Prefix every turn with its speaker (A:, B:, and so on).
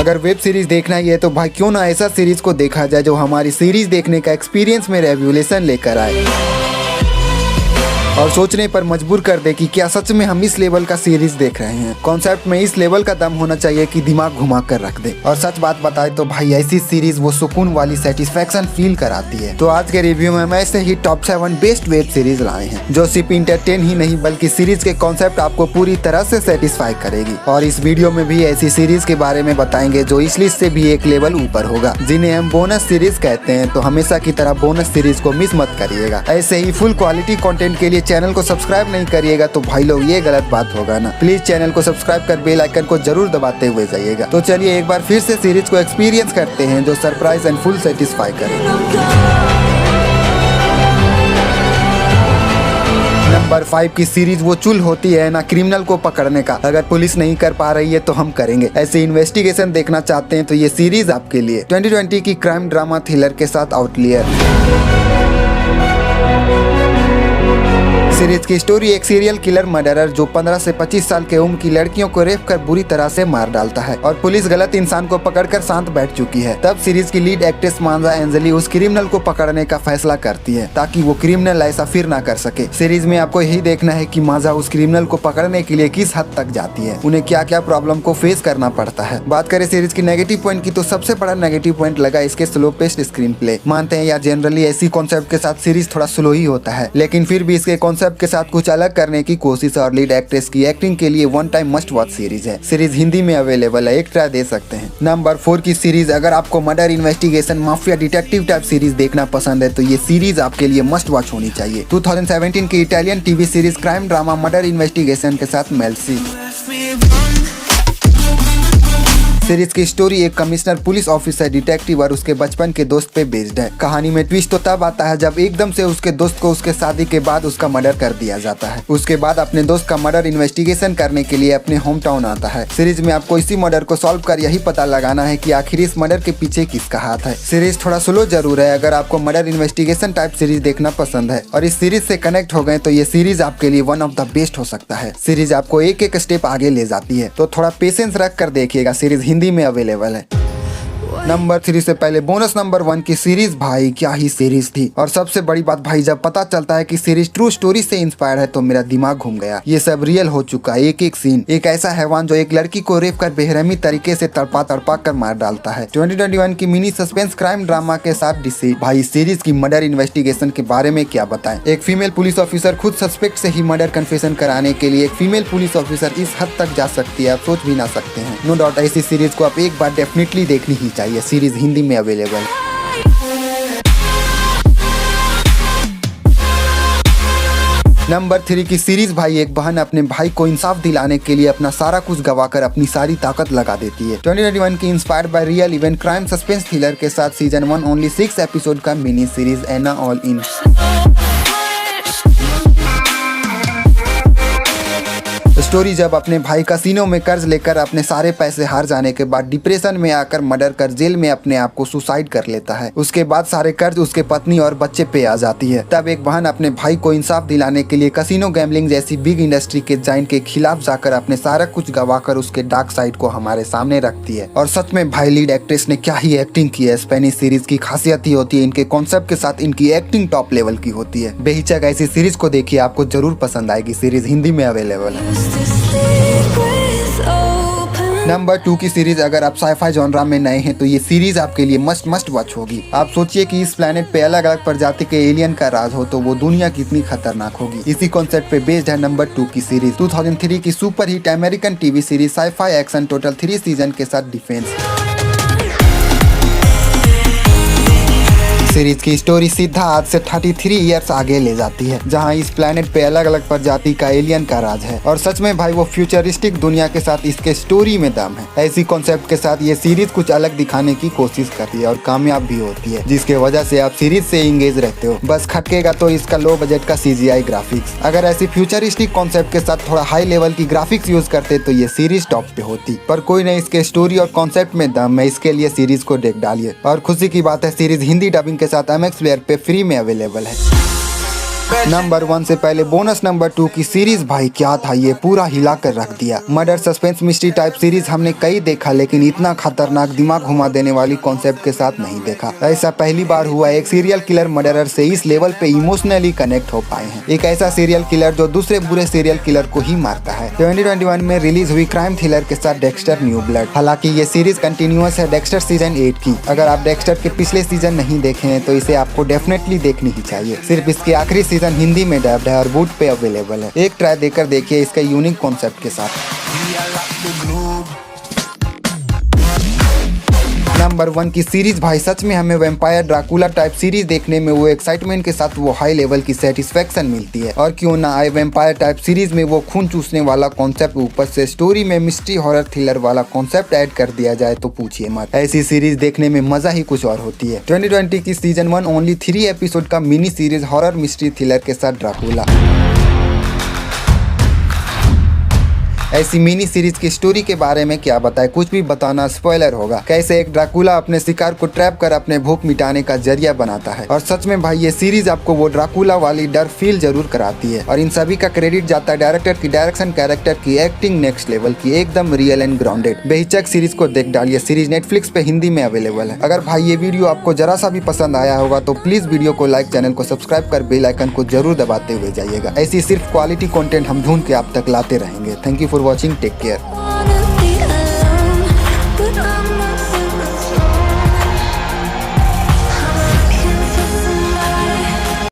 A: अगर web series देखना ही है तो भाई क्यों ना ऐसा सीरीज को देखा जाए जो हमारी सीरीज देखने का एक्सपीरियंस में रेवोल्यूशन लेकर आए और सोचने पर मजबूर कर दे कि क्या सच में हम इस लेवल का सीरीज देख रहे हैं। कॉन्सेप्ट में इस लेवल का दम होना चाहिए कि दिमाग घुमा कर रख दे। और सच बात बताए तो भाई ऐसी सीरीज वो सुकून वाली सेटिस्फेक्शन फील कराती है। तो आज के रिव्यू में हम ऐसे ही टॉप 7 बेस्ट वेब सीरीज लाए हैं जो सिर्फ इंटरटेन ही नहीं बल्कि सीरीज के कॉन्सेप्ट आपको पूरी तरह से सेटिस्फाई करेगी। और इस वीडियो में भी ऐसी सीरीज के बारे में बताएंगे जो इस लिस्ट से भी एक लेवल ऊपर होगा, जिन्हें हम बोनस सीरीज कहते हैं। तो हमेशा की तरह बोनस सीरीज को मिस मत करिएगा। ऐसे ही फुल क्वालिटी कंटेंट के लिए चैनल को सब्सक्राइब नहीं करिएगा तो भाई लोग ये गलत बात होगा ना। प्लीज चैनल को सब्सक्राइब कर बेल आइकन को जरूर दबाते हुए जाइएगा। तो चलिए एक बार फिर से सीरीज को एक्सपीरियंस करते हैं जो सरप्राइज एंड फुल सेटिस्फाई करे। नंबर 5 की सीरीज वो चुल होती है ना क्रिमिनल को पकड़ने का। अगर पुलिस नहीं कर पा रही है तो हम करेंगे। ऐसे इन्वेस्टिगेशन देखना चाहते हैं तो ये सीरीज आपके लिए। 2020 की क्राइम ड्रामा थ्रिलर के साथ आउटलियर। सीरीज की स्टोरी एक सीरियल किलर मर्डरर जो 15 से 25 साल के उम्र की लड़कियों को रेप कर बुरी तरह से मार डालता है और पुलिस गलत इंसान को पकड़कर शांत बैठ चुकी है। तब सीरीज की लीड एक्ट्रेस मांजा एंजली उस क्रिमिनल को पकड़ने का फैसला करती है ताकि वो क्रिमिनल ऐसा फिर ना कर सके। सीरीज में आपको यही देखना है कि मांजा उस क्रिमिनल को पकड़ने के लिए किस हद तक जाती है, उन्हें क्या क्या प्रॉब्लम को फेस करना पड़ता है। बात करें सीरीज की नेगेटिव पॉइंट की तो सबसे बड़ा नेगेटिव पॉइंट लगा इसके स्लो पेस्ड स्क्रीन प्ले। मानते हैं यार जनरली ऐसी कॉन्सेप्ट के साथ सीरीज थोड़ा स्लो ही होता है, लेकिन फिर भी इसके कॉन्सेप्ट के साथ कुछ अलग करने की कोशिश और लीड एक्ट्रेस की एक्टिंग के लिए one time must watch series है। सीरीज हिंदी में अवेलेबल है, एक ट्राई दे सकते हैं। नंबर 4 की सीरीज अगर आपको murder investigation mafia detective type series देखना पसंद है तो ये सीरीज आपके लिए मस्ट वॉच होनी चाहिए। 2017 की Italian TV series crime drama murder investigation के साथ मेल्सी। सीरीज की स्टोरी एक कमिश्नर पुलिस ऑफिसर डिटेक्टिव और उसके बचपन के दोस्त पे बेस्ड है। कहानी में ट्विस्ट तो तब आता है जब एकदम से उसके दोस्त को उसके शादी के बाद उसका मर्डर कर दिया जाता है। उसके बाद अपने दोस्त का मर्डर इन्वेस्टिगेशन करने के लिए अपने होम टाउन आता है। सीरीज में आपको इसी मर्डर को सॉल्व कर यही पता लगाना है कि आखिर इस मर्डर के पीछे किसका हाथ है। सीरीज थोड़ा स्लो जरूर है अगर आपको मर्डर इन्वेस्टिगेशन टाइप सीरीज देखना पसंद है और इस सीरीज से कनेक्ट हो गए तो ये सीरीज आपके लिए वन ऑफ द बेस्ट हो सकता है। सीरीज आपको एक एक स्टेप आगे ले जाती है तो थोड़ा पेशेंस रख कर देखिएगा। सीरीज हिंदी में अवेलेबल है। नंबर 3 से पहले बोनस नंबर 1 की सीरीज भाई क्या ही सीरीज थी। और सबसे बड़ी बात भाई जब पता चलता है कि सीरीज ट्रू स्टोरी से इंस्पायर है तो मेरा दिमाग घूम गया। ये सब रियल हो चुका है। एक एक सीन एक ऐसा हैवान जो एक लड़की को रेप कर बेरहमी तरीके से तड़पा तड़पा कर मार डालता है। 2021 की मिनी सस्पेंस क्राइम ड्रामा के साथ डिसीट। भाई इस सीरीज की मर्डर इन्वेस्टिगेशन के बारे में क्या बताएं। एक फीमेल पुलिस ऑफिसर खुद सस्पेक्ट से ही मर्डर कन्फेशन कराने के लिए एक फीमेल पुलिस ऑफिसर इस हद तक जा सकती है, आप सोच भी ना सकते हैं। नो डाउट ऐसी सीरीज को आप एक बार डेफिनेटली देखनी ही चाहिए। सीरीज हिंदी में अवेलेबल। नंबर 3 की सीरीज भाई एक बहन अपने भाई को इंसाफ दिलाने के लिए अपना सारा कुछ गवाकर अपनी सारी ताकत लगा देती है। 2021 की inspired by real event crime suspense thriller के साथ सीजन 1 ओनली 6 एपिसोड का mini series Anna all in. Story जब अपने भाई कैसीनो में कर्ज लेकर अपने सारे पैसे हार जाने के बाद डिप्रेशन में आकर मर्डर कर जेल में अपने आप को सुसाइड कर लेता है। उसके बाद सारे कर्ज उसके पत्नी और बच्चे पे आ जाती है। तब एक बहन अपने भाई को इंसाफ दिलाने के लिए कैसीनो गैम्बलिंग जैसी बिग इंडस्ट्री के जाइंट के खिलाफ जाकर अपने सारा कुछ गवाकर उसके डार्क साइड को हमारे सामने रखती है। और सच में भाई लीड एक्ट्रेस ने क्या ही एक्टिंग की है। स्पेनिश सीरीज की खासियत ही होती है इनके कॉन्सेप्ट के साथ इनकी एक्टिंग टॉप लेवल की होती है। बेहिचक ऐसी सीरीज को देखिए, आपको जरूर पसंद आएगी। सीरीज हिंदी में अवेलेबल है। नंबर 2 की सीरीज अगर आप साइफाई जॉनरा में नए हैं तो ये सीरीज आपके लिए मस्ट वॉच होगी। आप सोचिए कि इस प्लेनेट पे अलग अलग प्रजाति के एलियन का राज हो तो वो दुनिया कितनी खतरनाक होगी। इसी कॉन्सेप्ट पे बेस्ड है नंबर 2 की सीरीज 2003 की super hit American TV series sci-fi action total 3 season के साथ डिफेंस। सीरीज की स्टोरी सीधा आज से 33 इयर्स आगे ले जाती है जहां इस प्लेनेट पे अलग अलग प्रजाति का एलियन का राज है। और सच में भाई वो फ्यूचरिस्टिक दुनिया के साथ इसके स्टोरी में दम है। ऐसी कॉन्सेप्ट के साथ ये सीरीज कुछ अलग दिखाने की कोशिश करती है और कामयाब भी होती है, जिसके वजह से आप सीरीज से इंगेज रहते हो। बस खटकेगा तो इसका लो बजट का CGI ग्राफिक्स। अगर ऐसी फ्यूचरिस्टिक कॉन्सेप्ट के साथ थोड़ा हाई लेवल की ग्राफिक्स यूज करते तो ये सीरीज टॉप पे होती, पर कोई नहीं, इसके स्टोरी और कॉन्सेप्ट में दम है, इसके लिए सीरीज को देख डालिए। और खुशी की बात है सीरीज हिंदी डबिंग के साथ MX प्लेयर पे फ्री में अवेलेबल है। नंबर 1 से पहले बोनस नंबर 2 की सीरीज भाई क्या था, ये पूरा हिला कर रख दिया। Murder suspense mystery type series हमने कई देखा, लेकिन इतना खतरनाक दिमाग घुमा देने वाली कॉन्सेप्ट के साथ नहीं देखा। ऐसा पहली बार हुआ एक सीरियल किलर मर्डरर से इस लेवल पे इमोशनली कनेक्ट हो पाए हैं। एक ऐसा सीरियल किलर जो दूसरे बुरे सीरियल किलर को ही मारता है। 2021 में रिलीज हुई क्राइम थ्रिलर के साथ डेक्स्टर न्यू ब्लड। हालांकि ये सीरीज कंटिन्यूअस है डेक्स्टर सीजन 8 की। अगर आप डेक्स्टर के पिछले सीजन नहीं देखे हैं तो इसे आपको डेफिनेटली देखनी ही चाहिए। सिर्फ इसके आखिरी सीजन हिंदी में डब्ड है और वूड पे अवेलेबल है। एक ट्राई देकर देखिए इसका यूनिक कॉन्सेप्ट के साथ। नंबर 1 की सीरीज भाई सच में हमें वैम्पायर ड्रैकुला टाइप सीरीज देखने में वो एक्साइटमेंट के साथ वो हाई लेवल की सेटिस्फेक्शन मिलती है। और क्यों ना आए वैम्पायर टाइप सीरीज में वो खून चूसने वाला कॉन्सेप्ट ऊपर से स्टोरी में मिस्ट्री हॉरर थ्रिलर वाला कॉन्सेप्ट ऐड कर दिया जाए तो पूछिए मत। ऐसी सीरीज देखने में मजा ही कुछ और होती है। 2020 की सीजन 1 ओनली 3 एपिसोड का mini series horror mystery thriller के साथ ड्रैकुला। ऐसी मिनी सीरीज की स्टोरी के बारे में क्या बताए, कुछ भी बताना स्पॉइलर होगा। कैसे एक ड्रैकुला अपने शिकार को ट्रैप कर अपने भूख मिटाने का जरिया बनाता है। और सच में भाई ये सीरीज आपको वो ड्रैकुला वाली डर फील जरूर कराती है। और इन सभी का क्रेडिट जाता है डायरेक्टर की डायरेक्शन, कैरेक्टर की एक्टिंग नेक्स्ट लेवल की, एकदम रियल एंड ग्राउंडेड। बेहिचक सीरीज को देख डालिए। सीरीज नेटफ्लिक्स पे हिंदी में अवेलेबल है। अगर भाई ये वीडियो आपको जरा सा भी पसंद आया होगा तो प्लीज वीडियो को लाइक, चैनल को सब्सक्राइब कर बेल आइकन को जरूर दबाते हुए जाइएगा। ऐसी सिर्फ क्वालिटी कंटेंट हम ढूंढ के आप तक लाते रहेंगे। Thank you for watching, take care.